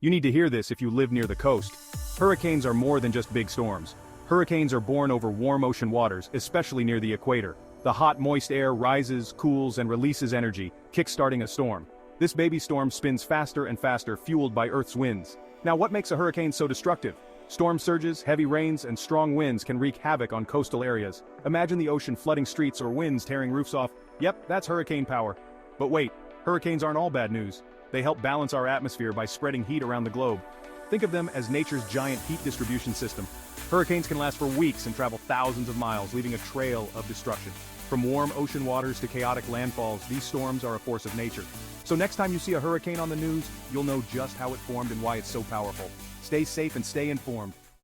You need to hear this if you live near the coast. Hurricanes are more than just big storms. Hurricanes are born over warm ocean waters, especially near the equator. The hot, moist air rises, cools, and releases energy, kick-starting a storm. This baby storm spins faster and faster, fueled by Earth's winds. Now, what makes a hurricane so destructive? Storm surges, heavy rains, and strong winds can wreak havoc on coastal areas. Imagine the ocean flooding streets or winds tearing roofs off. Yep, that's hurricane power. But wait, hurricanes aren't all bad news. They help balance our atmosphere by spreading heat around the globe. Think of them as nature's giant heat distribution system. Hurricanes can last for weeks and travel thousands of miles, leaving a trail of destruction. From warm ocean waters to chaotic landfalls, these storms are a force of nature. So next time you see a hurricane on the news, you'll know just how it formed and why it's so powerful. Stay safe and stay informed.